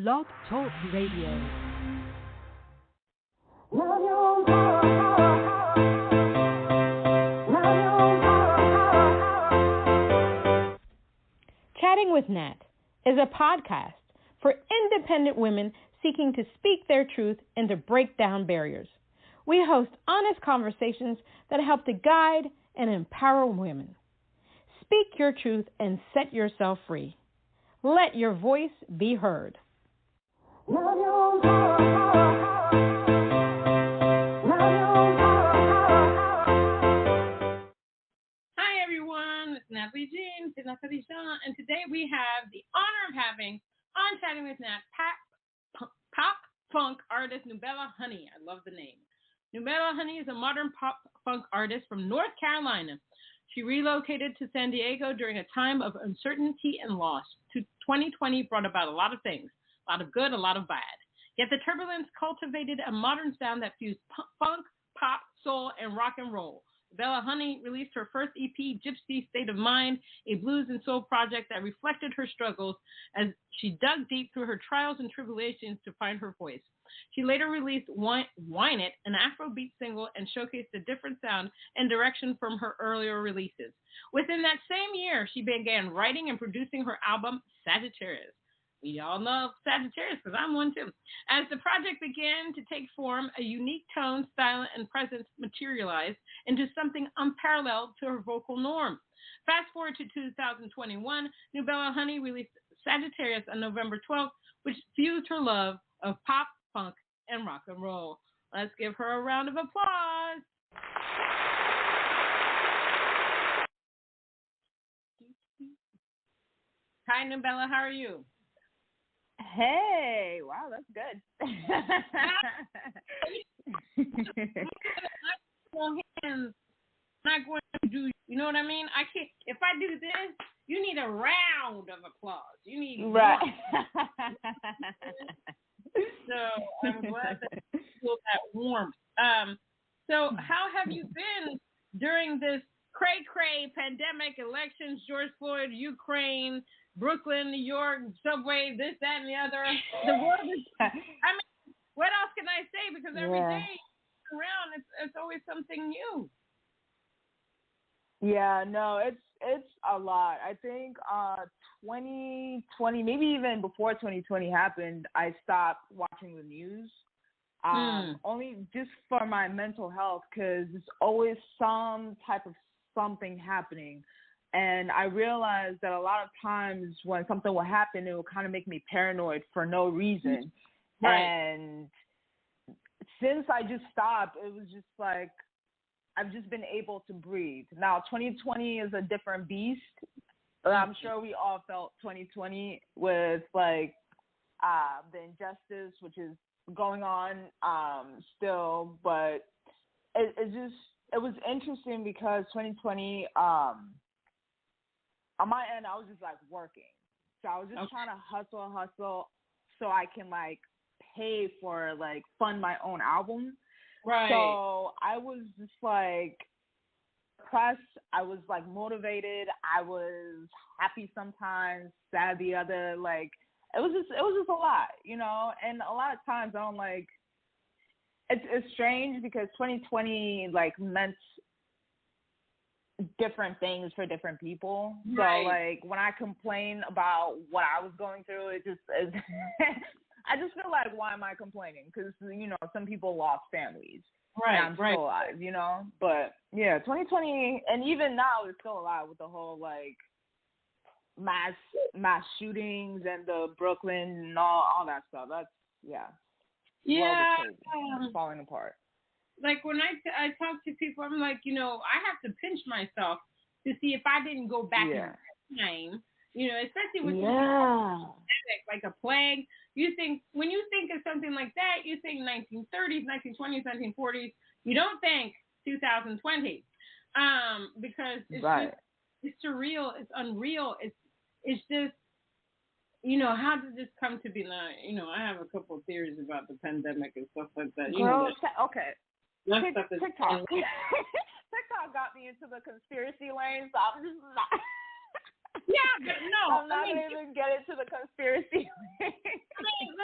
Blog Talk Radio. Chatting with Nat is a podcast for independent women seeking to speak their truth and to break down barriers. We host honest conversations that help to guide and empower women. Speak your truth and set yourself free. Let your voice be heard. Hi everyone, it's Natalie Jean, and today we have the honor of having on Chatting with Nat pop funk artist Nubella Honey. I love the name. Nubella Honey is a modern pop funk artist from North Carolina. She relocated to San Diego during a time of uncertainty and loss. 2020 brought about a lot of things, a lot of good, a lot of bad. Yet the turbulence cultivated a modern sound that fused funk, pop, soul, and rock and roll. Nubella Honey released her first EP, Gypsy State of Mind, a blues and soul project that reflected her struggles as she dug deep through her trials and tribulations to find her voice. She later released Whine, an afrobeat single, and showcased a different sound and direction from her earlier releases. Within that same year, she began writing and producing her album, Sagittarius. We all love Sagittarius because I'm one too. As the project began to take form, a unique tone, style, and presence materialized into something unparalleled to her vocal norm. Fast forward to 2021, Nubella Honey released Sagittarius on November 12th, which fused her love of pop, funk, and rock and roll. Let's give her a round of applause. Hi, Nubella. How are you? Hey, wow, that's good. Not going to do, you know what I mean? I can't. If I do this, you need a round of applause. You need right. So I'm glad that you feel that warmth. So how have you been during this cray-cray pandemic, elections, George Floyd, Ukraine, Brooklyn, New York, subway, this, that, and the other? The world is, I mean, what else can I say? Because every day around, it's always something new. Yeah, no, it's a lot. I think 2020, maybe even before 2020 happened, I stopped watching the news. Only just for my mental health, because there's always some type of something happening. And I realized that a lot of times when something will happen, it will kind of make me paranoid for no reason. Right. And since I just stopped, it was just like, I've just been able to breathe. Now, 2020 is a different beast. I'm sure we all felt 2020 with like the injustice, which is going on still. But it was interesting because 2020, on my end, I was just like working. So I was just trying to hustle so I can like pay for like fund my own album. Right. So I was just like depressed. I was like motivated. I was happy sometimes, sad the other. Like it was just a lot, you know. And a lot of times I don't like. It's strange because 2020 like meant different things for different people. Right. So like when I complain about what I was going through, it just is. I just feel like, why am I complaining? Because, you know, some people lost families. Right, and I'm still alive, you know? But, yeah, 2020, and even now, it's still alive with the whole, like, mass shootings and the Brooklyn and all that stuff. That's, yeah. Yeah. It's falling apart. Like, when I talk to people, I'm like, you know, I have to pinch myself to see if I didn't go back in time. You know, especially with like a plague. When you think of something like that, you think 1930s, 1920s, 1940s. You don't think 2020, because it's just, it's surreal, it's unreal, it's just, you know, how did this come to be? You know, I have a couple of theories about the pandemic and stuff like that. You know, TikTok. TikTok got me into the conspiracy lane, so I'm just not. Yeah, but no. I'm not going to even get into the conspiracy. I mean,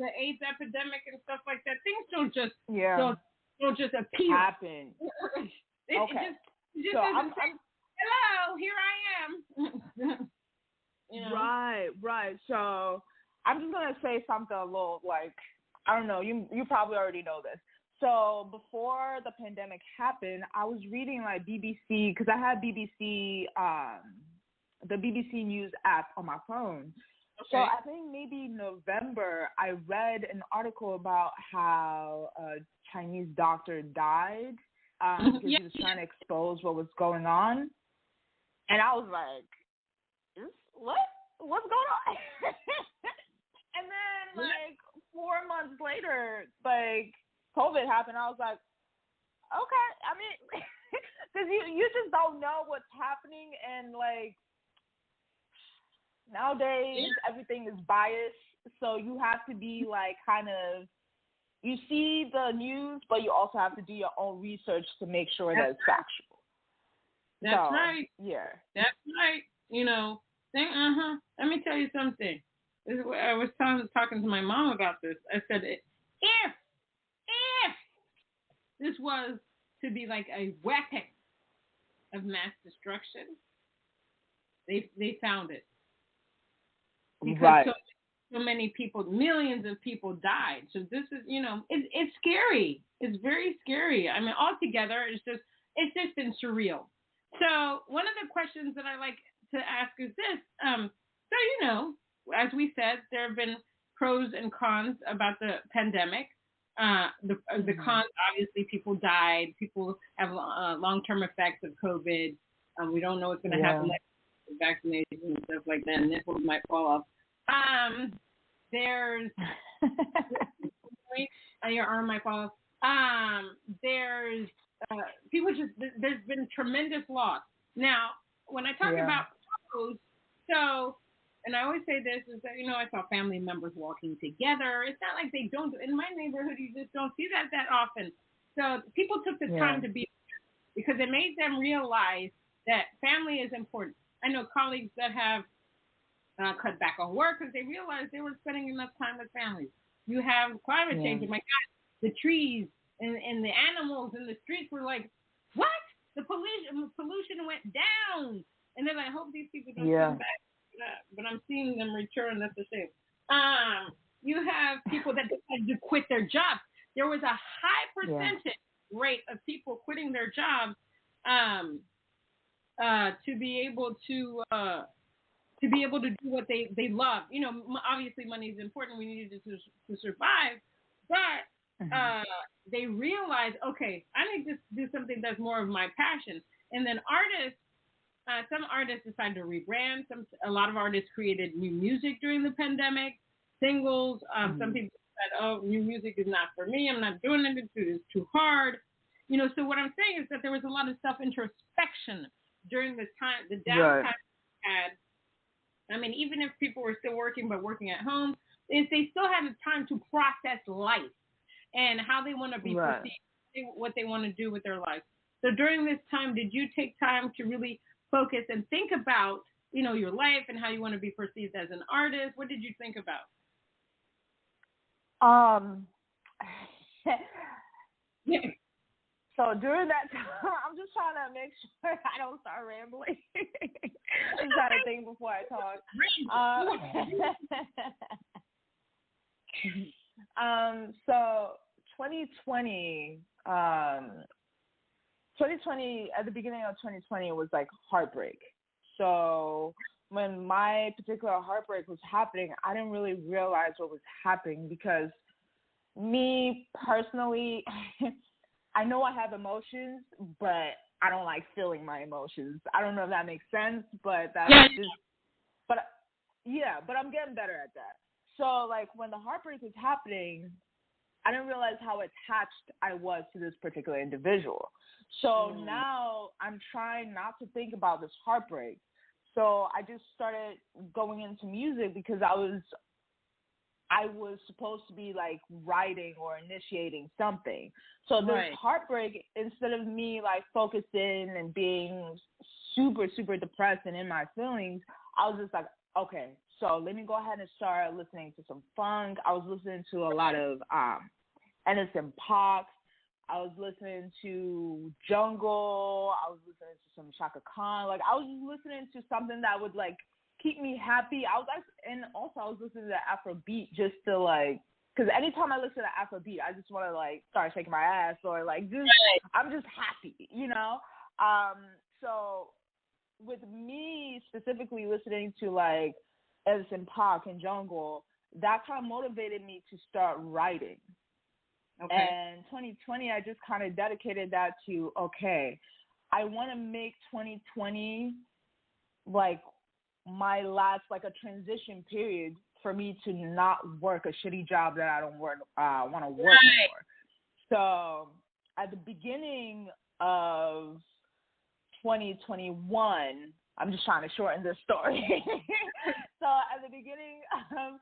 the AIDS epidemic and stuff like that, things don't just don't just appear. Happen. It just doesn't say, hello, here I am. You know? Right. So I'm just gonna say something a little like, I don't know. You probably already know this. So before the pandemic happened, I was reading like BBC, because I had BBC, the BBC News app on my phone. Okay. So I think maybe November, I read an article about how a Chinese doctor died because he was trying to expose what was going on. And I was like, what's going on? And then like 4 months later, like COVID happened. I was like, okay. I mean, because you just don't know what's happening, and like nowadays everything is biased, so you have to be like kind of, you see the news, but you also have to do your own research to make sure that it's factual. That's right. Yeah. That's right. You know, let me tell you something. I was talking to my mom about this. I said, if this was to be like a weapon of mass destruction, they found it. Because so many people, millions of people died. So this is, you know, it's scary. It's very scary. I mean, altogether, it's just been surreal. So one of the questions that I like to ask is this. So, you know, as we said, there have been pros and cons about the pandemic. The cons, obviously, people died. People have long-term effects of COVID. We don't know what's going to happen with vaccinations and stuff like that. Nipples might fall off. There's your arm might fall off. There's there's been tremendous loss. Now, when I talk about pros, so. And I always say this is that, you know, I saw family members walking together. It's not like they don't. In my neighborhood, you just don't see that often. So people took the time to be there because it made them realize that family is important. I know colleagues that have cut back on work because they realized they were spending enough time with families. You have climate change. Oh my God, the trees and the animals in the streets were like, what? The pollution went down. And then I hope these people don't come back. But I'm seeing them return. That's a shame. You have people that decided to quit their jobs. There was a high percentage rate of people quitting their jobs to be able to do what they love. You know, obviously money is important. We needed it to survive, but they realized, okay, I need to do something that's more of my passion. And then artists. Some artists decided to rebrand. A lot of artists created new music during the pandemic, singles. Some people said, "Oh, new music is not for me. I'm not doing it. It's too hard." You know. So what I'm saying is that there was a lot of self-introspection during the time, the downtime we had. I mean, even if people were still working but working at home, they still had the time to process life and how they want to be perceived, what they want to do with their life. So during this time, did you take time to really focus and think about, you know, your life and how you want to be perceived as an artist? What did you think about? So during that time, I'm just trying to make sure I don't start rambling. I'm trying to think before I talk. So 2020, at the beginning of 2020 was like heartbreak. So when my particular heartbreak was happening, I didn't really realize what was happening because me personally, I know I have emotions, but I don't like feeling my emotions. I don't know if that makes sense, but that's but I'm getting better at that. So like when the heartbreak was happening, I didn't realize how attached I was to this particular individual. So now I'm trying not to think about this heartbreak. So I just started going into music because I was supposed to be like writing or initiating something. So this heartbreak, instead of me like focusing and being super, super depressed and in my feelings, I was just like, okay, So let me go ahead and start listening to some funk. I was listening to a lot of Anderson .Paak. I was listening to Jungle. I was listening to some Shaka Khan. Like, I was just listening to something that would, like, keep me happy. I was listening to Afrobeat just to, like, because anytime I listen to Afrobeat, I just want to, like, start shaking my ass or, like, just, I'm just happy, you know? So with me specifically listening to, like, Anderson .Paak and Jungle, that kind of motivated me to start writing. Okay. And 2020, I just kind of dedicated that to, okay, I want to make 2020 like my last, like a transition period for me to not work a shitty job that I don't want to work anymore. So at the beginning of 2021, I'm just trying to shorten this story. So at the beginning of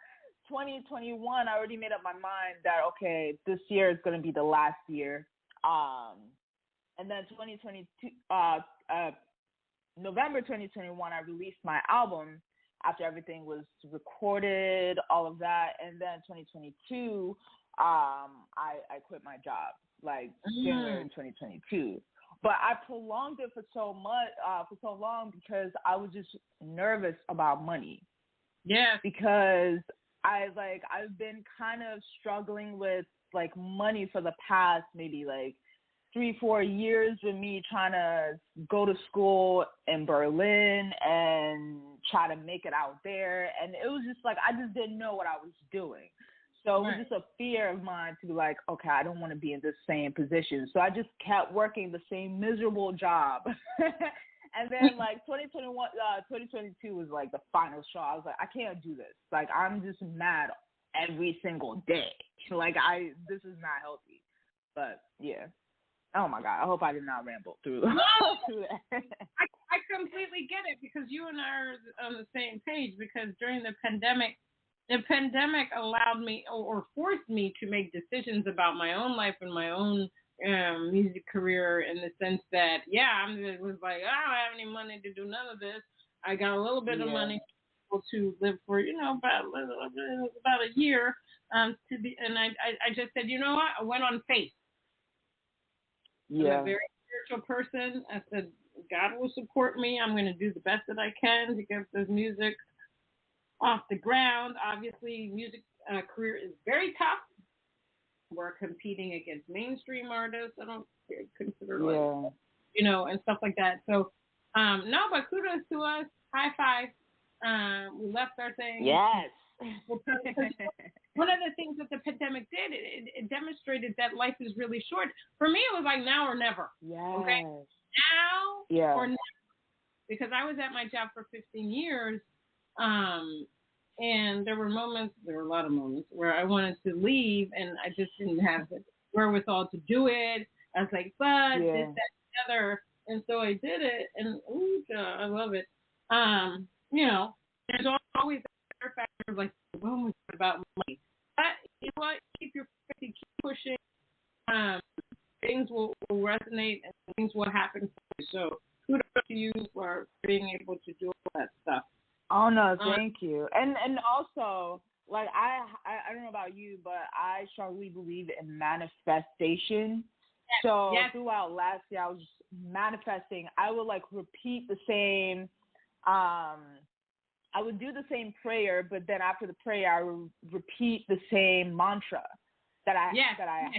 2021, I already made up my mind that, okay, this year is going to be the last year. And then 2022, November 2021, I released my album after everything was recorded, all of that. And then 2022, I quit my job, like January 2022. But I prolonged it for so long because I was just nervous about money. Yeah. Because I've been kind of struggling with like money for the past maybe like 3-4 years with me trying to go to school in Berlin and try to make it out there. And it was just like, I just didn't know what I was doing. So it was just a fear of mine to be like, okay, I don't want to be in this same position. So I just kept working the same miserable job. And then like 2022 was like the final straw. I was like, I can't do this. Like, I'm just mad every single day. Like, this is not healthy. But yeah. Oh my God. I hope I did not ramble through. Through that. I completely get it because you and I are on the same page because during the pandemic allowed me or forced me to make decisions about my own life and my own music career in the sense that, I was like, I don't have any money to do none of this. I got a little bit of money to live for, about a year. And I just said, you know what? I went on faith. Yeah. I'm a very spiritual person. I said, God will support me. I'm going to do the best that I can to get this music off the ground. Obviously, music career is very tough. We're competing against mainstream artists. I don't consider and stuff like that. So, no, but kudos to us. High five. We left our thing. Yes. One of the things that the pandemic did, it demonstrated that life is really short. For me, it was like now or never. Yes. Okay? Now or never. Because I was at my job for 15 years. And there were a lot of moments where I wanted to leave and I just didn't have the wherewithal to do it. I was like, but this, that, the other. And so I did it and I love it. There's always other factors like moments about money. But you know what? Keep your faith, keep pushing. Things will resonate and things will happen for you. So kudos to you for being able to do all that stuff. Oh no, thank you. And also, like I don't know about you, but I strongly believe in manifestation. So throughout last year, I was just manifesting. I would like repeat the same. I would do the same prayer, but then after the prayer, I would repeat the same mantra that I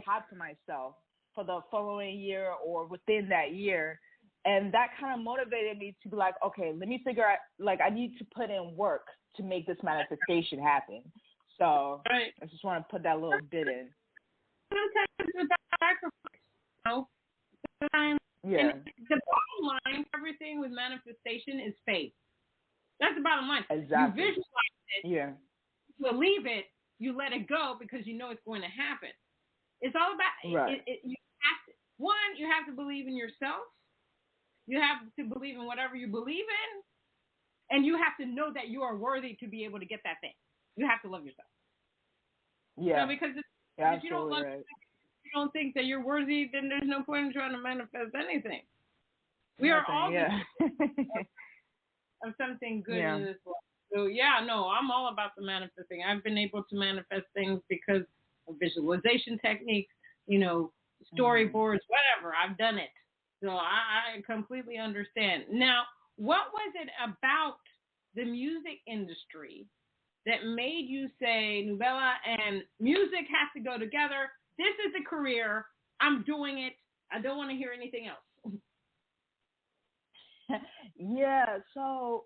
had for myself for the following year or within that year. And that kind of motivated me to be like, okay, let me figure out, like, I need to put in work to make this manifestation happen. So I just want to put that little bit in. Sometimes it's about sacrifice, Sometimes, and the bottom line, everything with manifestation is faith. That's the bottom line. Exactly. You visualize it. Yeah. You believe it. You let it go because you know it's going to happen. It's all about, you have to believe in yourself. You have to believe in whatever you believe in, and you have to know that you are worthy to be able to get that thing. You have to love yourself. Yeah. So because if you don't love yourself, you don't think that you're worthy, then there's no point in trying to manifest anything. We are all of something good in this world. So yeah, no, I'm all about the manifesting. I've been able to manifest things because of visualization techniques, storyboards, whatever. I've done it. So I completely understand. Now, what was it about the music industry that made you say, Nubella and music has to go together? This is a career. I'm doing it. I don't want to hear anything else. Yeah, so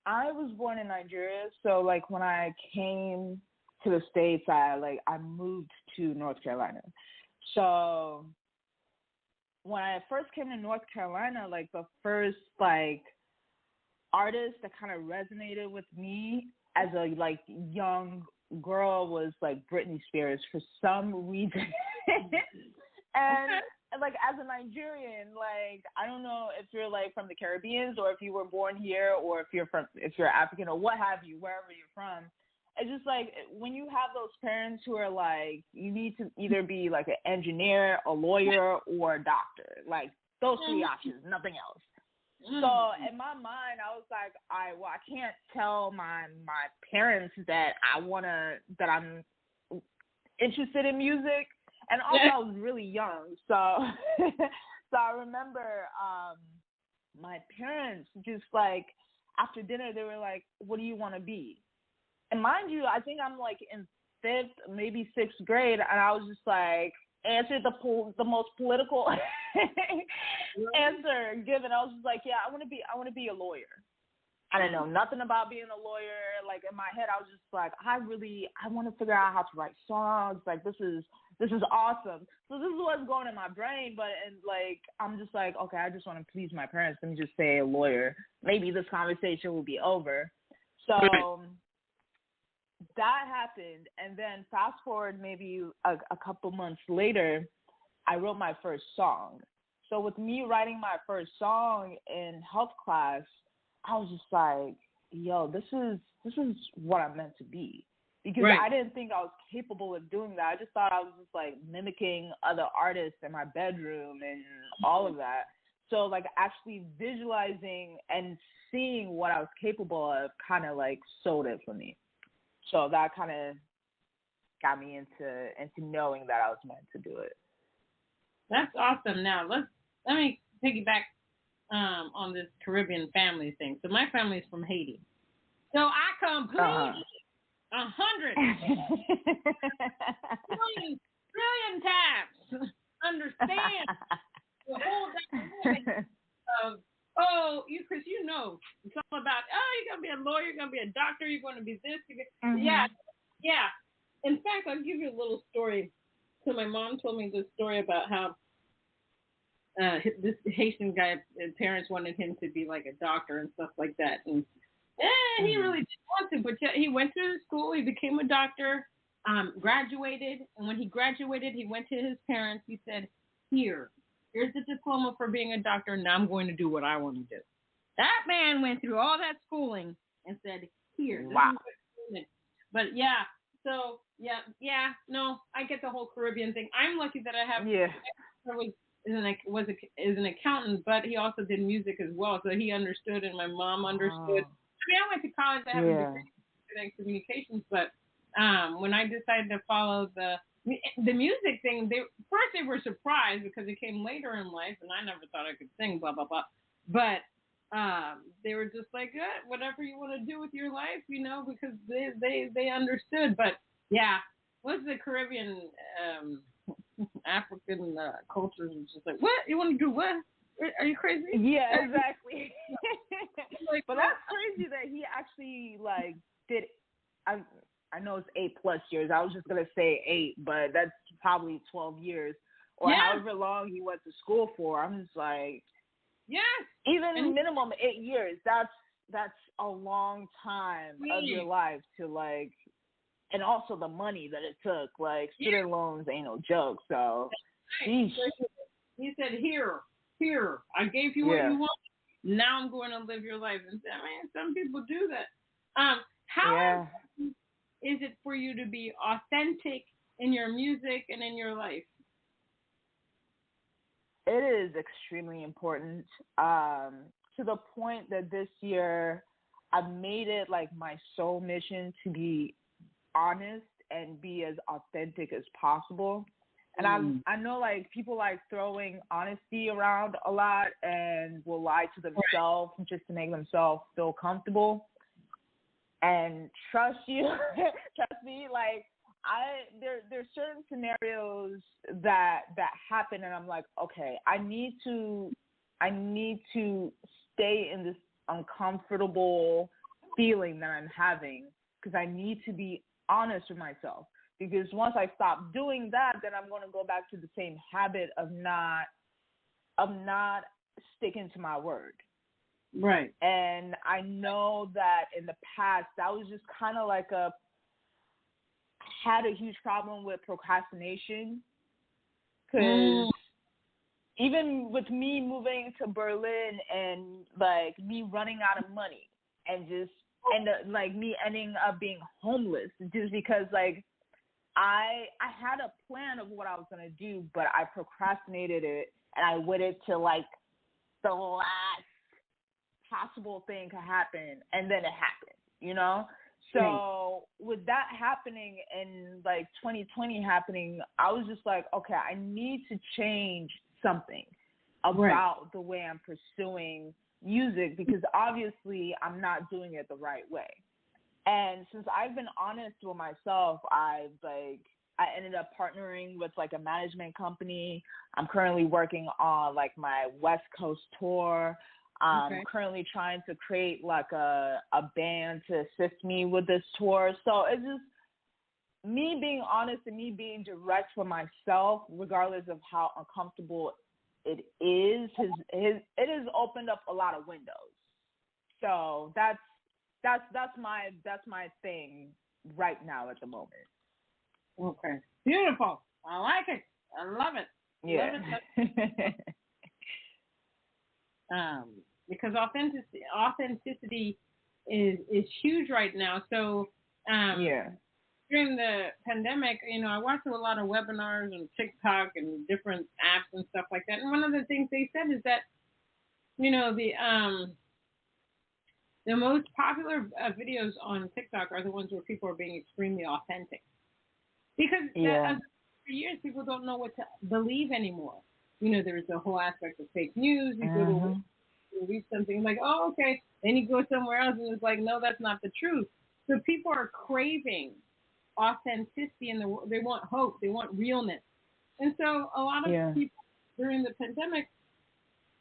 I was born in Nigeria. So like when I came to the States, I moved to North Carolina. So when I first came to North Carolina, like the first like artist that kind of resonated with me as a like young girl was like Britney Spears for some reason. And like as a Nigerian, like I don't know if you're like from the Caribbean or if you were born here or if you're African or what have you, wherever you're from. It's just like when you have those parents who are like, you need to either be like an engineer, a lawyer, or a doctor. Like those three options, nothing else. So in my mind, I was like, I can't tell my parents that I'm interested in music. And also I was really young. So I remember my parents just like after dinner, they were like, what do you want to be? And mind you, I think I'm like in 5th, maybe 6th grade. And I was just like, answered the most political answer given. I was just like, yeah, I want to be a lawyer. I didn't know nothing about being a lawyer. Like in my head, I was just like, I want to figure out how to write songs. Like this is awesome. So this is what's going in my brain. And like, I'm just like, okay, I just want to please my parents. Let me just say a lawyer. Maybe this conversation will be over. So that happened. And then fast forward maybe a couple months later, I wrote my first song. So with me writing my first song in health class, I was just like, yo, this is what I'm meant to be. Because I didn't think I was capable of doing that. I just thought I was just like mimicking other artists in my bedroom and all of that. So like actually visualizing and seeing what I was capable of kind of like sold it for me. So that kind of got me into knowing that I was meant to do it. That's awesome. Now let me piggyback on this Caribbean family thing. So my family's from Haiti. So I completely 100 trillion times understand the whole dynamic of because it's all about you're gonna be a lawyer, you're gonna be a doctor, you're gonna be this. Yeah. In fact, I'll give you a little story. So my mom told me this story about how this Haitian guy, parents wanted him to be like a doctor and stuff like that, and he really didn't want to, but he went to school, he became a doctor, graduated, and when he graduated, he went to his parents. He said, here's the diploma for being a doctor, and now I'm going to do what I want to do. That man went through all that schooling and said, here. Wow. But no, I get the whole Caribbean thing. I'm lucky that I have. Yeah. Is an accountant, but he also did music as well, so he understood, and my mom understood. I mean, I went to college. I have a degree in communications, but when I decided to follow the music thing, they were surprised because it came later in life, and I never thought I could sing, blah blah blah. But they were just like, whatever you want to do with your life, because they understood. But yeah, what's the Caribbean African cultures is just like, what? You want to do what? Are you crazy? Yeah, exactly. But that's crazy that he actually like did. I know it's 8+ years. I was just gonna say 8, but that's probably 12 years or however long he went to school for. I'm just like, even minimum 8 years. That's a long time of your life to like. And also the money that it took, like student loans ain't no joke. So, he said, "Here, I gave you what you want. Now I'm going to live your life." And I mean, some people do that. How is it for you to be authentic in your music and in your life? It is extremely important. To the point that this year I've made it like my sole mission to be honest and be as authentic as possible. And I know like people like throwing honesty around a lot and will lie to themselves just to make themselves feel comfortable. And trust me, like there's certain scenarios that happen, and I'm like, okay, I need to stay in this uncomfortable feeling that I'm having because I need to be honest with myself. Because once I stop doing that, then I'm going to go back to the same habit of not sticking to my word. Right. And I know that in the past, that was just kind of like had a huge problem with procrastination. Because even with me moving to Berlin and like me running out of money and like me ending up being homeless just because like I had a plan of what I was going to do, but I procrastinated it and I waited till like the last possible thing to happen, and then it happened, you know? So with that happening and like 2020 happening, I was just like, okay, I need to change something about the way I'm pursuing music because obviously I'm not doing it the right way. And since I've been honest with myself, I ended up partnering with like a management company. I'm currently working on like my West Coast tour. I'm currently trying to create like a band to assist me with this tour. So it's just me being honest and me being direct with myself, regardless of how uncomfortable it is. It has opened up a lot of windows. So that's my thing right now at the moment. Okay. Beautiful. I like it. I love it. Yeah. Love it. Because authenticity is huge right now. So during the pandemic, you know, I watched a lot of webinars on TikTok and different apps and stuff like that. And one of the things they said is that, you know, the most popular videos on TikTok are the ones where people are being extremely authentic. Because for years, people don't know what to believe anymore. You know, there's the whole aspect of fake news. You go to read something like, oh, okay. Then you go somewhere else and it's like, no, that's not the truth. So people are craving authenticity and they want hope. They want realness. And so a lot of people during the pandemic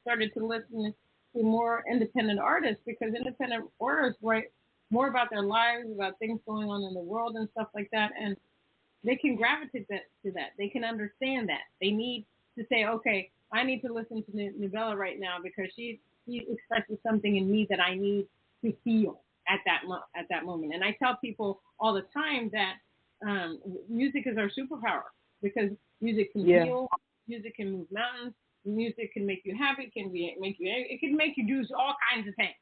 started to listen to more independent artists because independent artists write more about their lives, about things going on in the world and stuff like that. And they can gravitate to that. They can understand that. They need to say, okay, I need to listen to Nubella right now because she expresses something in me that I need to feel at that moment. And I tell people all the time that music is our superpower because music can heal, music can move mountains, music can make you happy, it can make you do all kinds of things.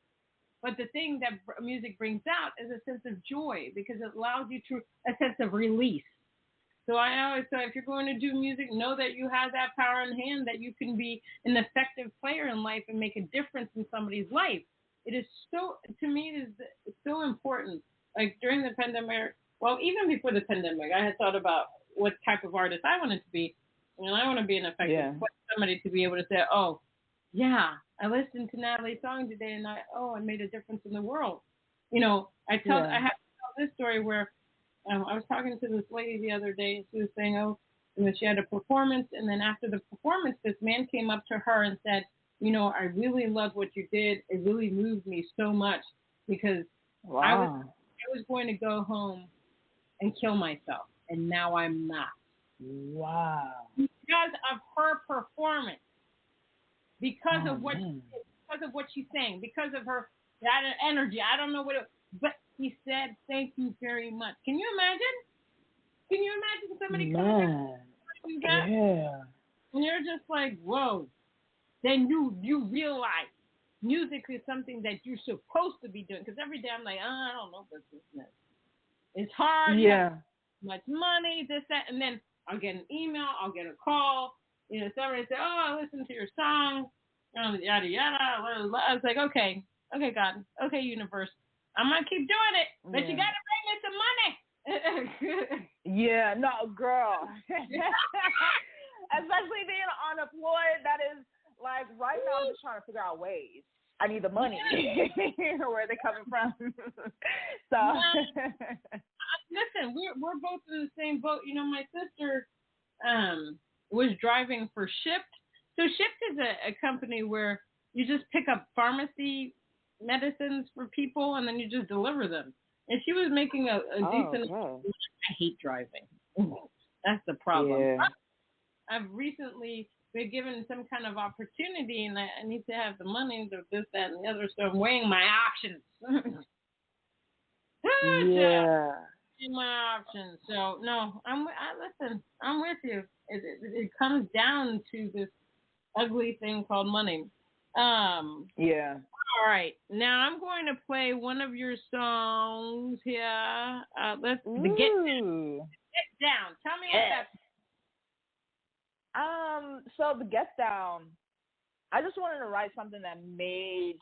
But the thing that music brings out is a sense of joy because it allows you to a sense of release. So I always say, if you're going to do music, know that you have that power in hand, that you can be an effective player in life and make a difference in somebody's life. It is so, to me, it is so important. Like during the pandemic, well, even before the pandemic, I had thought about what type of artist I wanted to be. And I want to be an effective somebody to be able to say, oh, yeah, I listened to Natalie's song today and I made a difference in the world. You know, I have to tell this story where I was talking to this lady the other day, and she was saying, she had a performance, and then after the performance, this man came up to her and said, you know, I really love what you did. It really moved me so much because I was going to go home and kill myself, and now I'm not. Wow. Because of her performance, because of what she's saying, because of her that energy. I don't know what it, but he said, thank you very much. Can you imagine? Can you imagine somebody coming to that? Yeah. And you're just like, whoa. Then you realize music is something that you're supposed to be doing. Because every day I'm like, I don't know if this is. It's hard. Yeah. Much money, this, that. And then I'll get an email. I'll get a call. You know, somebody say, I listened to your song. Yada, yada. I was like, okay, God. Okay, universe. I'm gonna keep doing it, but you gotta bring me some money. Yeah, no, girl. Especially being unemployed, that is like right now I'm just trying to figure out ways. I need the money. Where are they coming from? So listen, we're both in the same boat. You know, my sister was driving for Shipt. So Shipt is a company where you just pick up pharmacy medicines for people and then you just deliver them. And she was making a decent. Okay. I hate driving. That's the problem. Yeah. I've recently been given some kind of opportunity, and I need to have the money to this, that, and the other. So I'm weighing my options. My options. So no, listen. I'm with you. It comes down to this ugly thing called money. Yeah. All right. Now I'm going to play one of your songs here. Let's Get Down. Tell me what that's. So the Get Down, I just wanted to write something that made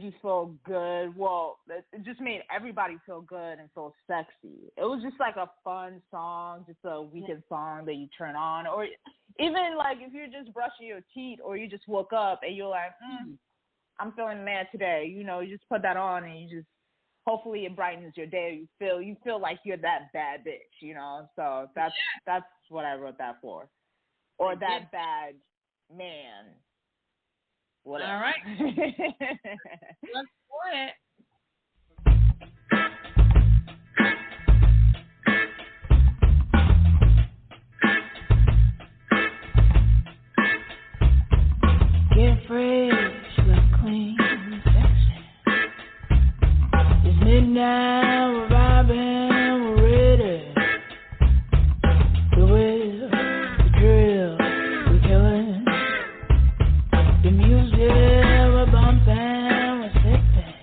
you feel good. Well, it just made everybody feel good and feel sexy. It was just like a fun song, just a weekend song that you turn on, or even like if you're just brushing your teeth or you just woke up and you're like, I'm feeling mad today. You know, you just put that on and you just, hopefully it brightens your day. You feel like you're that bad bitch, you know? So that's what I wrote that for. Or that bad man. Whatever. All right. Let's do it. Get fresh, look clean, sexy. It's midnight, we're vibing, we're ready. The wheel, the drill, we're killing. The music, we're bumping, we're sipping.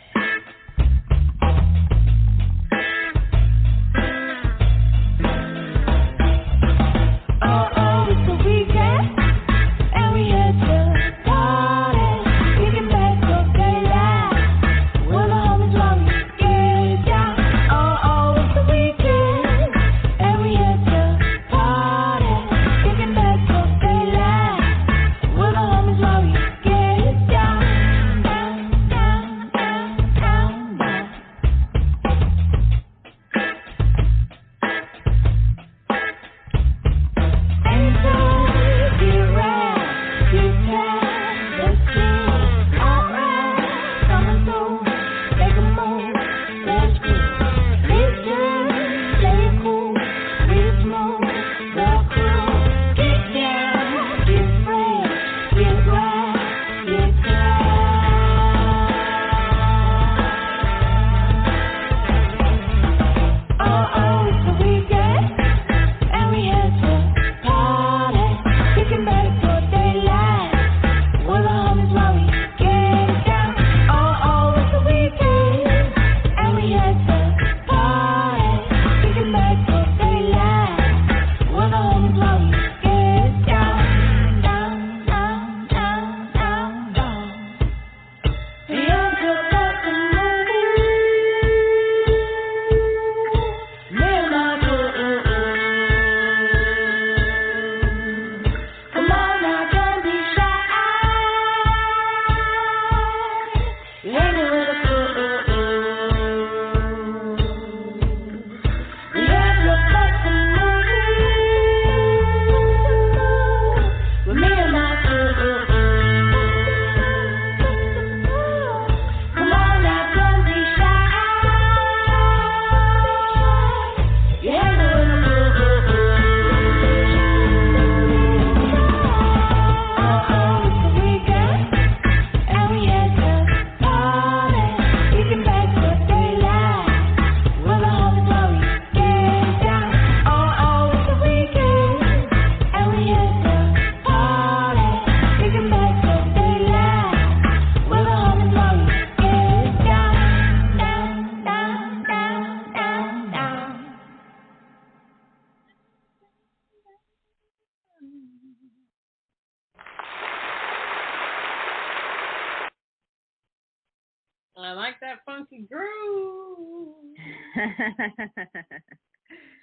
Lucky girl.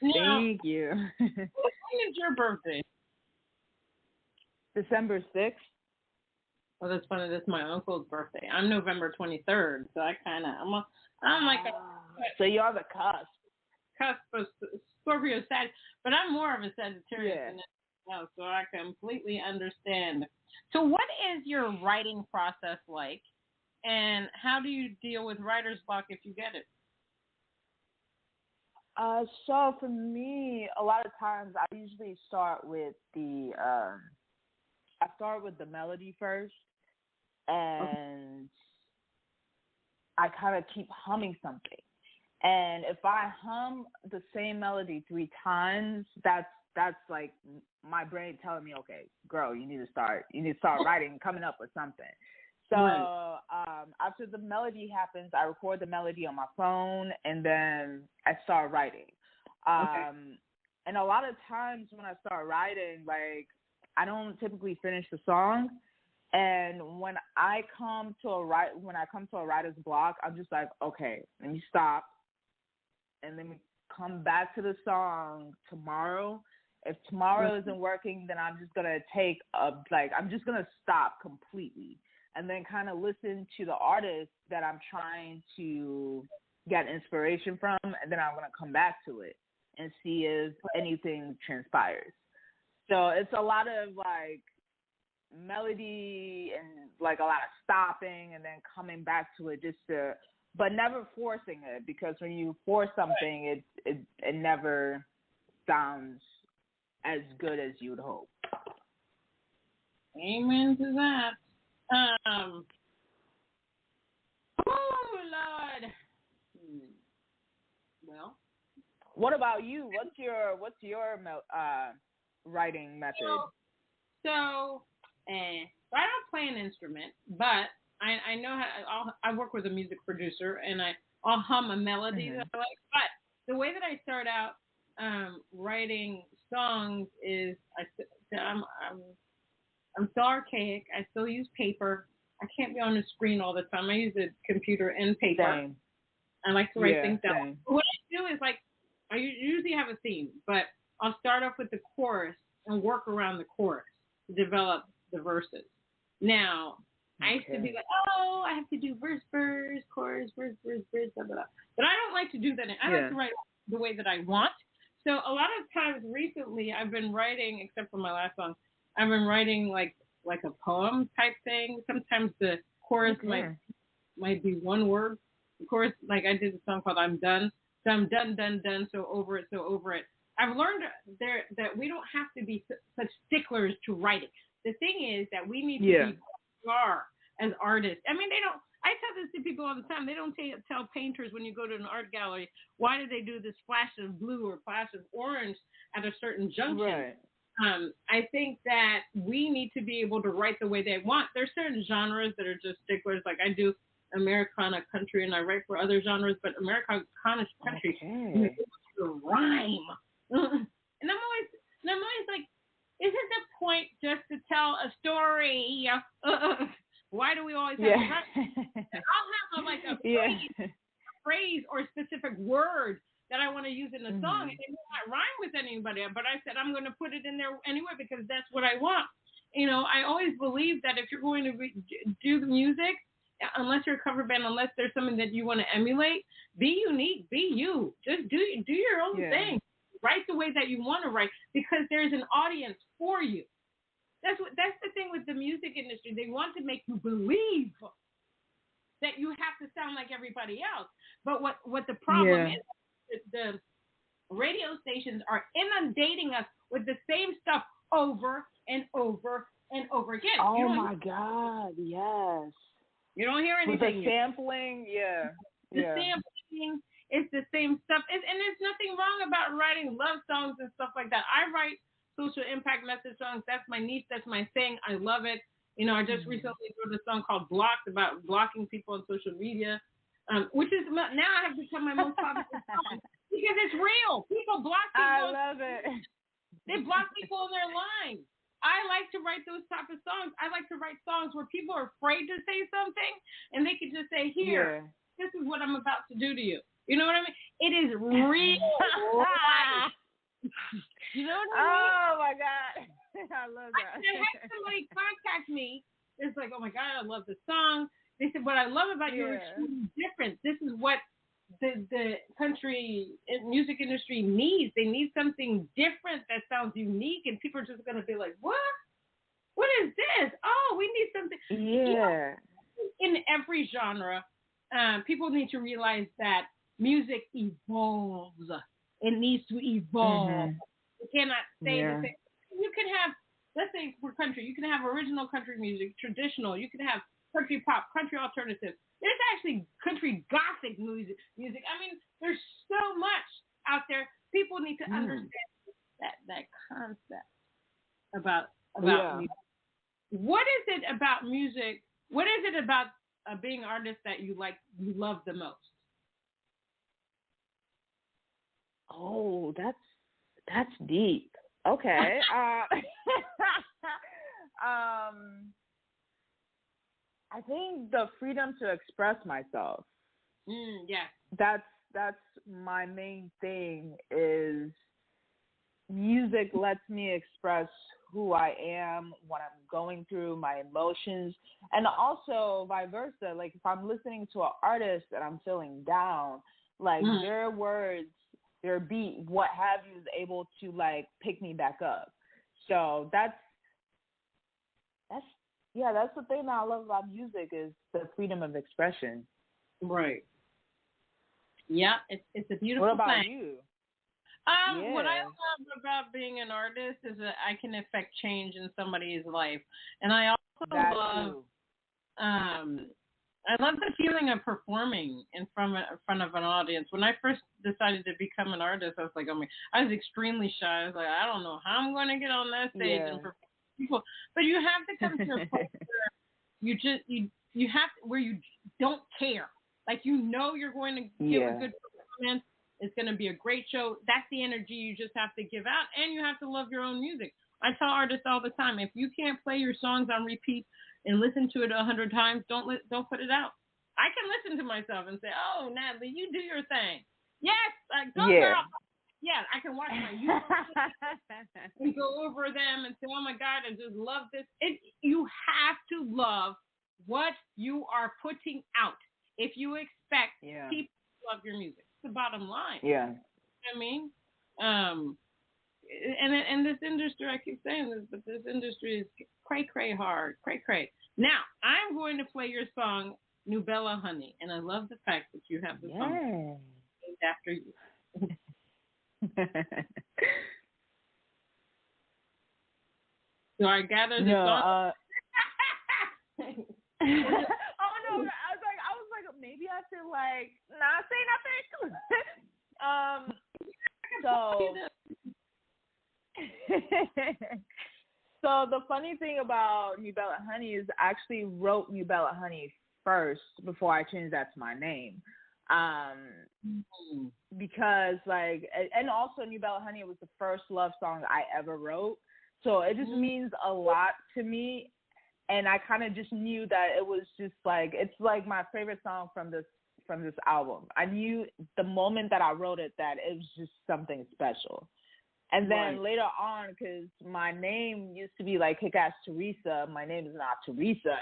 Thank you. When is your birthday? December 6th. Oh, that's funny. That's my uncle's birthday. I'm November 23rd, so I'm like a so you're on the cusp of Scorpio Sag, but I'm more of a Sagittarius yeah. than anything else, so I completely understand. So what is your writing process like, and how do you deal with writer's block if you get it? So for me, a lot of times I usually start with the melody first, and I kind of keep humming something. And if I hum the same melody 3 times, that's like my brain telling me, okay, girl, you need to start writing, coming up with something. So after the melody happens, I record the melody on my phone, and then I start writing. And a lot of times when I start writing, like, I don't typically finish the song. And when I come to a writer's block, I'm just like, okay, let me stop, and then we come back to the song tomorrow. If tomorrow isn't working, then I'm just gonna I'm just gonna stop completely, and then kind of listen to the artist that I'm trying to get inspiration from, and then I'm gonna come back to it and see if anything transpires. So it's a lot of like melody and like a lot of stopping and then coming back to it but never forcing it, because when you force something, it never sounds as good as you'd hope. Amen to that. Oh Lord. Well, what about you? What's your writing method? So I don't play an instrument, but I know how. I work with a music producer, and I'll hum a melody that I like. But the way that I start out writing songs is I'm still archaic. I still use paper. I can't be on the screen all the time. I use a computer and paper. Same. I like to write things down. Same. What I do is, like, I usually have a theme, but I'll start off with the chorus and work around the chorus to develop the verses. Now, I used to be like, oh, I have to do verse, chorus, verse, blah, blah, blah. But I don't like to do that. I like to write the way that I want. So a lot of times recently, I've been writing, except for my last song, I've been writing like a poem type thing. Sometimes the chorus might be one word. Of course, like I did a song called I'm Done. So I'm done, so over it. I've learned that we don't have to be such sticklers to writing. The thing is that we need to be who we are as artists. I mean, I tell this to people all the time. They don't tell painters when you go to an art gallery, why do they do this flash of blue or flash of orange at a certain junction? Right. I think that we need to be able to write the way they want. There's certain genres that are just sticklers. Like I do Americana country, and I write for other genres, but Americana country to rhyme. And I'm always like, isn't the point just to tell a story? Why do we always have to rhyme? I'll have a phrase or specific word that I want to use in a song, and it may not rhyme with anybody, but I said I'm going to put it in there anyway because that's what I want. You know, I always believe that if you're going to do the music, unless you're a cover band, unless there's something that you want to emulate, be unique, be you. Just do your own thing. Write the way that you want to write, because there's an audience for you. That's the thing with the music industry. They want to make you believe that you have to sound like everybody else. But what the problem is, the radio stations are inundating us with the same stuff over and over and over again. Oh my God, yes. You don't hear anything. With the sampling, The sampling is the same stuff. And there's nothing wrong about writing love songs and stuff like that. I write social impact message songs. That's my niche. That's my thing. I love it. You know, I just recently wrote a song called Blocked, about blocking people on social media. Which is now I have become my most popular song because it's real. People block people. I love it. They block people in their lines. I like to write those type of songs. I like to write songs where people are afraid to say something, and they can just say, here, this is what I'm about to do to you. You know what I mean? It is real life. You know what I mean? Oh my God. I love that. I had somebody contact me. It's like, oh my God, I love the song. They said, what I love about you is different. This is what the country music industry needs. They need something different that sounds unique, and people are just going to be like, what? What is this? Oh, we need something. Yeah. You know, in every genre, people need to realize that music evolves. It needs to evolve. Mm-hmm. You cannot stay the same. You can have, let's say for country, you can have original country music, traditional. You can have country pop, country alternative. There's actually country gothic music. I mean, there's so much out there. People need to understand that concept about music. What is it about music? What is it about being an artist that you love the most? Oh, that's deep. Okay. I think the freedom to express myself. Yeah. That's my main thing. Is music lets me express who I am, what I'm going through, my emotions, and also vice versa. Like if I'm listening to an artist and I'm feeling down, like their words, their beat, what have you, is able to like pick me back up. So that's the thing that I love about music, is the freedom of expression. Right. Yeah, it's a beautiful thing. What about you? What I love about being an artist is that I can affect change in somebody's life, and I also I love the feeling of performing in front of an audience. When I first decided to become an artist, I was like, I was extremely shy. I was like, I don't know how I'm going to get on that stage and perform for people. But you have to come to a point where you have to, where you don't care. Like you're going to give a good performance. It's going to be a great show. That's the energy you just have to give out, and you have to love your own music. I tell artists all the time, if you can't play your songs on repeat and listen to it 100 times, don't put it out. I can listen to myself and say, oh, Natalie, you do your thing. Yes, go girl. Yeah, I can watch my YouTube and go over them and say, oh my God, I just love this. You have to love what you are putting out if you expect people to love your music. It's the bottom line. Yeah. You know what I mean? And this industry, I keep saying this, but this industry is cray hard, cray. Now, I'm going to play your song, Nubella Honey, and I love the fact that you have the song named after you. So I gather the song. Oh no! I was like, maybe I should not say nothing. So the funny thing about Nubella Honey is I actually wrote Nubella Honey first before I changed that to my name. Because and also Nubella Honey was the first love song I ever wrote. So it just means a lot to me. And I kind of just knew that it was just it's my favorite song from this album. I knew the moment that I wrote it that it was just something special. And then later on, because my name used to be Kick-Ass Teresa, my name is not Teresa.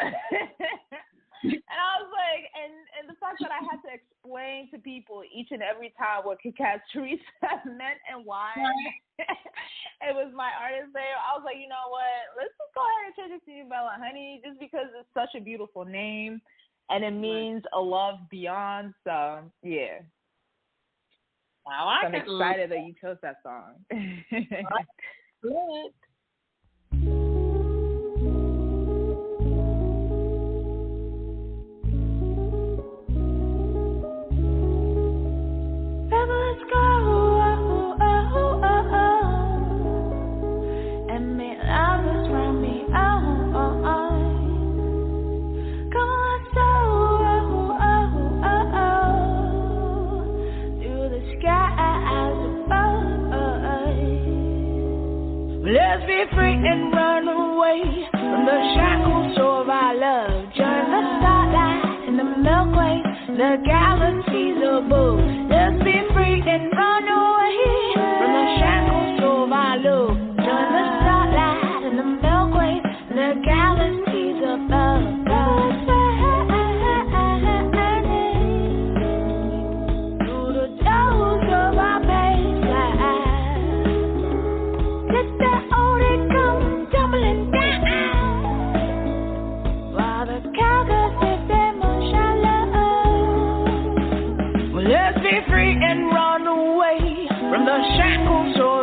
And I was like, and the fact that I had to explain to people each and every time what Kick-Ass Teresa meant and why it was my artist name, I was like, you know what, let's just go ahead and change it to Nubella Honey, just because it's such a beautiful name and it means a love beyond. So yeah. I'm excited that you chose that song. Good. Let's go, and make lovers round me, Come on, let's go, through the skies above. Let's be free and run away from the shackles of our love. Join the starlight in the Milky Way, the galaxy.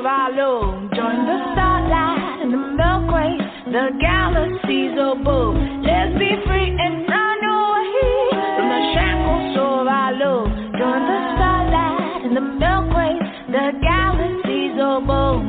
of our love. Join the starlight and the Milky Way, the galaxies above. Let's be free and run away from the shackles of our love. Join the starlight and the Milky Way, the galaxies above.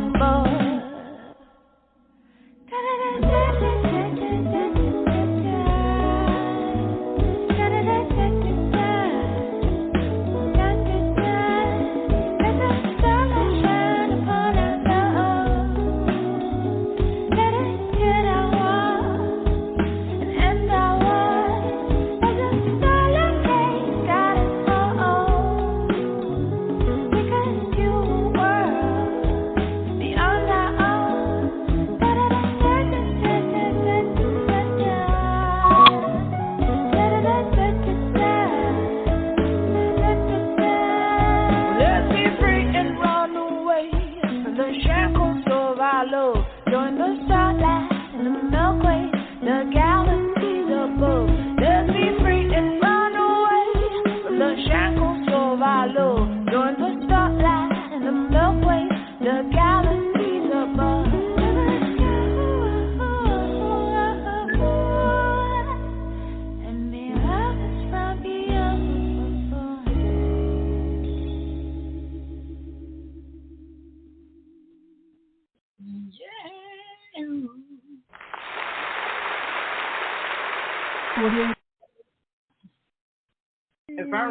If I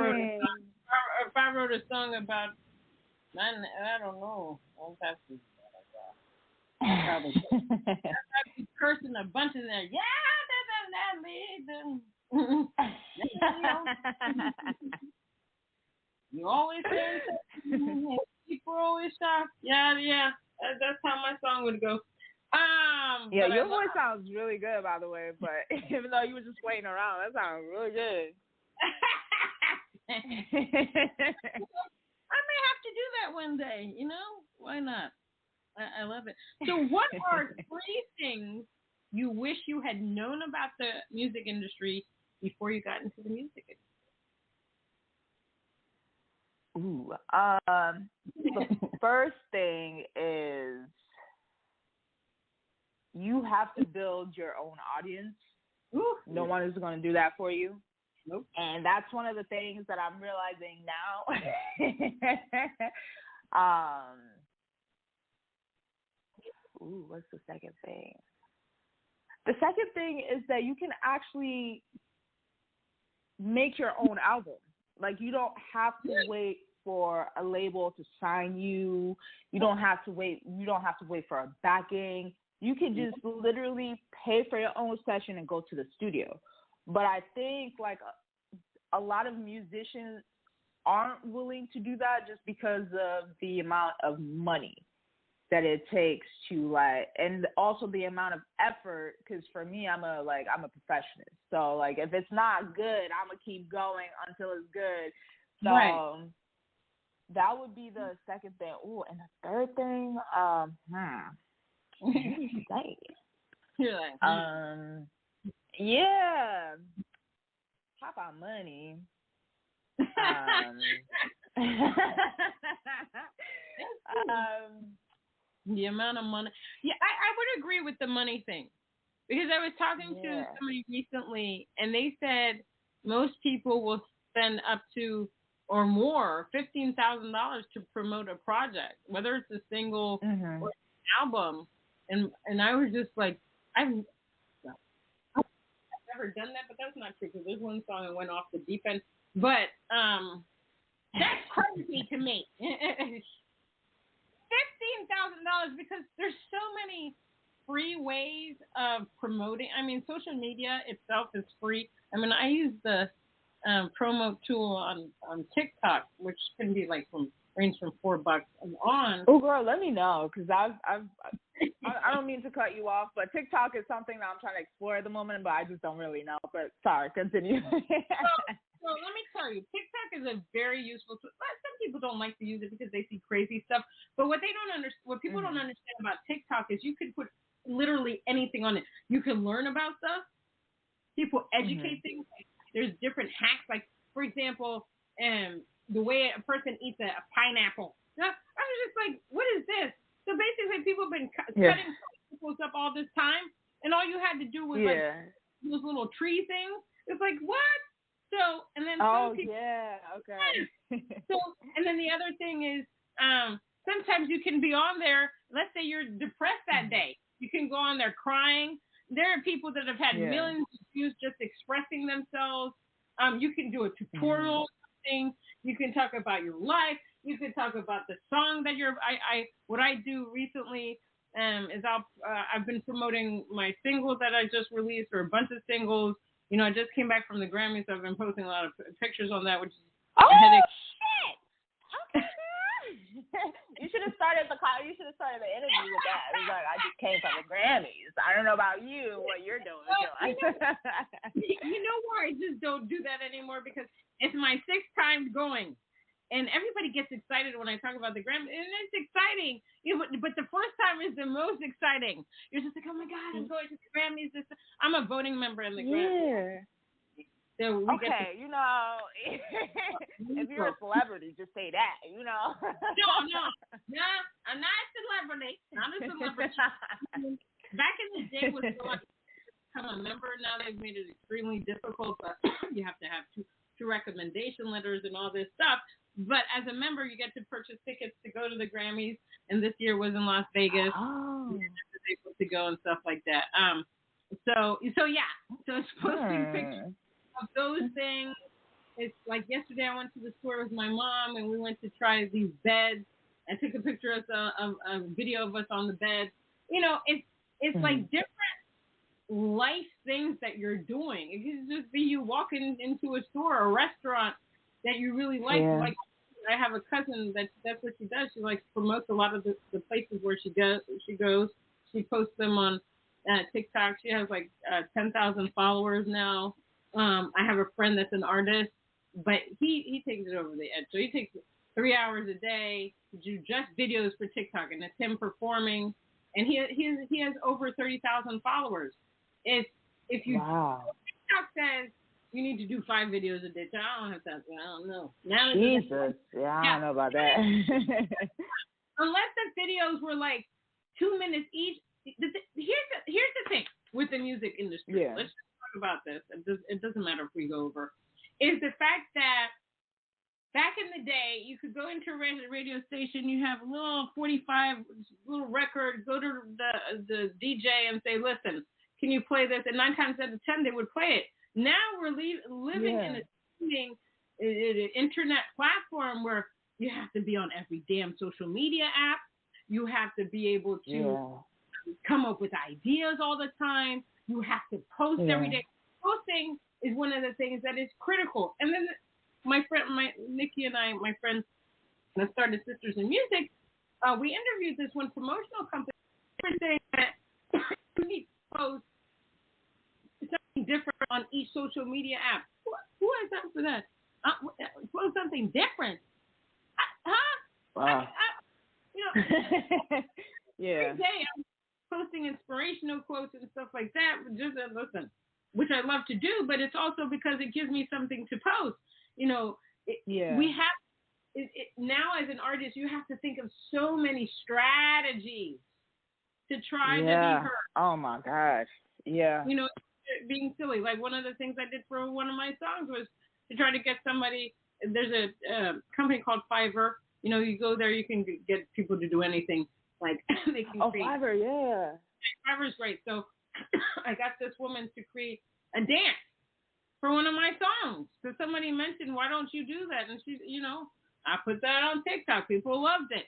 wrote a song about, I don't know. I'll have to probably be cursing a bunch in there. You always say people always shocked. Yeah. That's how my song would go. Yeah, your voice sounds really good, by the way. But even though you were just waiting around, that sounds really good. I may have to do that one day. You know, why not? I love it. So, what are 3 things you wish you had known about the music industry before you got into the music industry? The first thing is you have to build your own audience. No one is going to do that for you. Nope. And that's one of the things that I'm realizing now. What's the second thing? The second thing is that you can actually make your own album. Like, you don't have to wait for a label to sign you. You don't have to wait for a backing. You can just literally pay for your own session and go to the studio. But I think, like, a lot of musicians aren't willing to do that just because of the amount of money that it takes to, like, and also the amount of effort. Because for me, I'm a perfectionist. So, like, if it's not good, I'm gonna keep going until it's good. So right. That would be the second thing. Oh, and the third thing, You're like, yeah. Talk about money. The amount of money. Yeah, I would agree with the money thing. Because I was talking to somebody recently, and they said most people will spend up to or more, $15,000 to promote a project, whether it's a single or an album. And I was just like, I've never done that, but that's not true because there's one song that went off the deep end. But that's crazy to me. $15,000 because there's so many free ways of promoting. I mean, social media itself is free. I mean, I use the promo tool on TikTok, which can be like range from $4 and on. Oh, girl, let me know because I don't mean to cut you off, but TikTok is something that I'm trying to explore at the moment, but I just don't really know. But sorry, continue. So let me tell you, TikTok is a very useful tool. Some people don't like to use it because they see crazy stuff, but what people don't understand about TikTok is you can put literally anything on it. You can learn about stuff. People educate things. There's different hacks, like for example, the way a person eats a pineapple. I was just like, what is this? been cutting circles up all this time, and all you had to do was like those little tree things. It's like, what? So, and then So, and then the other thing is, sometimes you can be on there. Let's say you're depressed that day. You can go on there crying. There are people that have had millions of views just expressing themselves. You can do a tutorial thing. You can talk about your life. You can talk about the song that you're. What I do recently is I've been promoting my single that I just released, or a bunch of singles. You know, I just came back from the Grammys, so I've been posting a lot of pictures on that, which is shit. Okay. You should have started the interview with that. It was like, I just came from the Grammys. I don't know about you, what you're doing. You know why I just don't do that anymore? Because it's my 6th time going. And everybody gets excited when I talk about the Grammys. And it's exciting. But the first time is the most exciting. You're just like, oh, my God, I'm going to the Grammys. I'm a voting member in the Grammys. So you know, if you're a celebrity, just say that, you know. No, I'm not a celebrity. Back in the day, was so much become a member. Now they've made it extremely difficult, but you have to have two recommendation letters and all this stuff. But as a member, you get to purchase tickets to go to the Grammys, and this year was in Las Vegas. Oh. Able to go and stuff like that. So it's posting pictures of those things. It's like yesterday I went to the store with my mom and we went to try these beds. I took a picture of a video of us on the bed. You know, it's like different life things that you're doing. It can just be you walking into a store or a restaurant that you really like. Like I have a cousin that's what she does. She like promotes a lot of the places where she goes. She posts them on TikTok. She has like 10,000 followers now. I have a friend that's an artist, but he takes it over the edge. So he takes 3 hours a day to do just videos for TikTok, and it's him performing. And he has over 30,000 followers. If TikTok says you need to do 5 videos a day, I don't have that. I don't know. Now Jesus, I don't know about that. Unless the videos were like 2 minutes each. Here's the thing with the music industry. Yeah. Let's just talk about this. It doesn't matter if we go over. Is the fact that back in the day, you could go into a radio station, you have a little 45 little record, go to the DJ and say, listen, can you play this? And 9 times out of 10, they would play it. Now we're living in a streaming internet platform where you have to be on every damn social media app. You have to be able to come up with ideas all the time. You have to post every day. Posting is one of the things that is critical. And then my friend, Nikki and I, my friend that started Sisters in Music, we interviewed this one promotional company. They were saying that you need to post something different on each social media app. Who has time for that? Post something different. Wow. Every day I'm posting inspirational quotes and stuff like that. Just listen, which I love to do, but it's also because it gives me something to post. You know, we have now as an artist, you have to think of so many strategies to try to be heard. Oh my gosh. Yeah. You know, being silly. Like one of the things I did for one of my songs was to try to get somebody. There's a company called Fiverr. You know, you go there, you can get people to do anything. Like they can create. Fiverr, yeah. Fiverr's great. So I got this woman to create a dance for one of my songs. So somebody mentioned, why don't you do that? And she, you know, I put that on TikTok. People loved it.